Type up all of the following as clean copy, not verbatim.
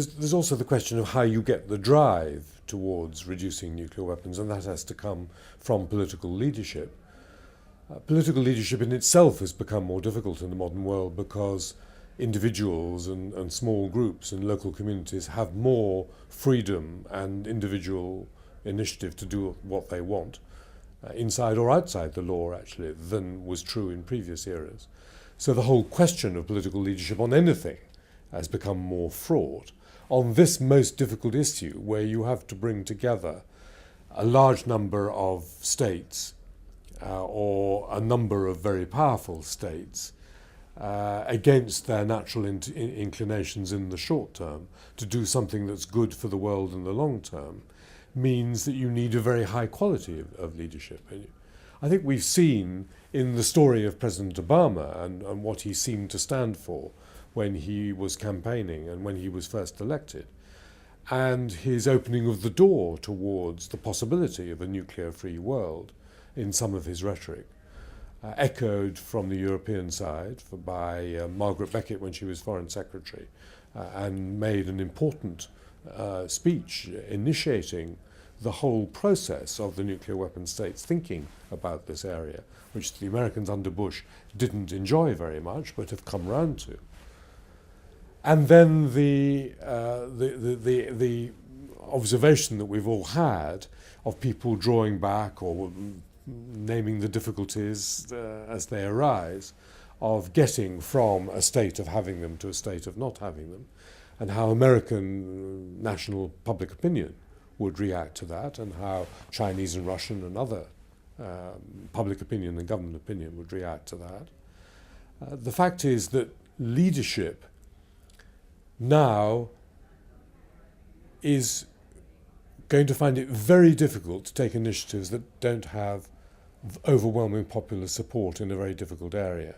there's also the question of how you get the drive towards reducing nuclear weapons, and that has to come from political leadership. Political leadership in itself has become more difficult in the modern world because individuals and small groups and local communities have more freedom and individual initiative to do what they want, inside or outside the law actually, than was true in previous eras. So the whole question of political leadership on anything has become more fraught. On this most difficult issue, where you have to bring together a large number of states or a number of very powerful states against their natural inclinations in the short term to do something that's good for the world in the long term, means that you need a very high quality of leadership. I think we've seen in the story of President Obama and what he seemed to stand for when he was campaigning and when he was first elected, and his opening of the door towards the possibility of a nuclear-free world in some of his rhetoric, echoed from the European side by Margaret Beckett when she was Foreign Secretary, and made an important speech initiating the whole process of the nuclear weapon states thinking about this area, which the Americans under Bush didn't enjoy very much but have come round to. And then the observation that we've all had of people drawing back or naming the difficulties as they arise, of getting from a state of having them to a state of not having them, and how American national public opinion would react to that, and how Chinese and Russian and other public opinion and government opinion would react to that. The fact is that leadership now is going to find it very difficult to take initiatives that don't have overwhelming popular support in a very difficult area.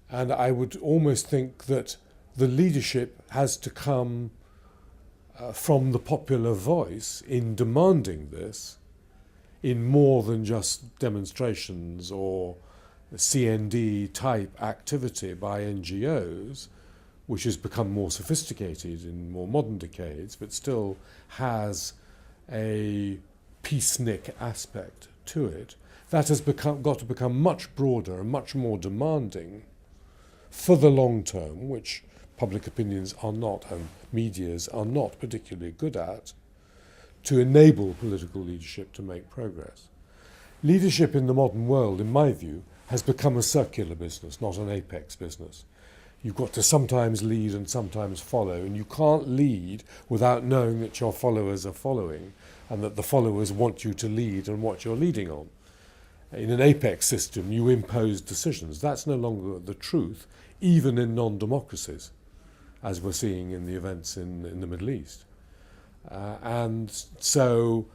And I would almost think that the leadership has to come from the popular voice in demanding this, in more than just demonstrations or CND type activity by NGOs, which has become more sophisticated in more modern decades, but still has a peacenik aspect to it. That has got to become much broader and much more demanding for the long term, which public opinions are not and medias are not particularly good at, to enable political leadership to make progress. Leadership in the modern world, in my view, has become a circular business, not an apex business. You've got to sometimes lead and sometimes follow, and you can't lead without knowing that your followers are following and that the followers want you to lead and what you're leading on. In an apex system, you impose decisions. That's no longer the truth, even in non-democracies, as we're seeing in the events in the Middle East. And so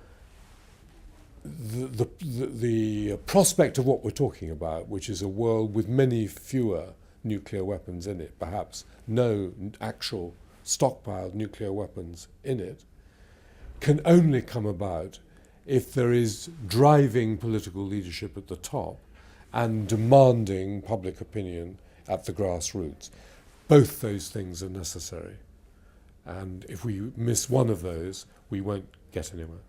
the prospect of what we're talking about, which is a world with many fewer nuclear weapons in it, perhaps no actual stockpiled nuclear weapons in it, can only come about if there is driving political leadership at the top and demanding public opinion at the grassroots. Both those things are necessary. And if we miss one of those, we won't get anywhere.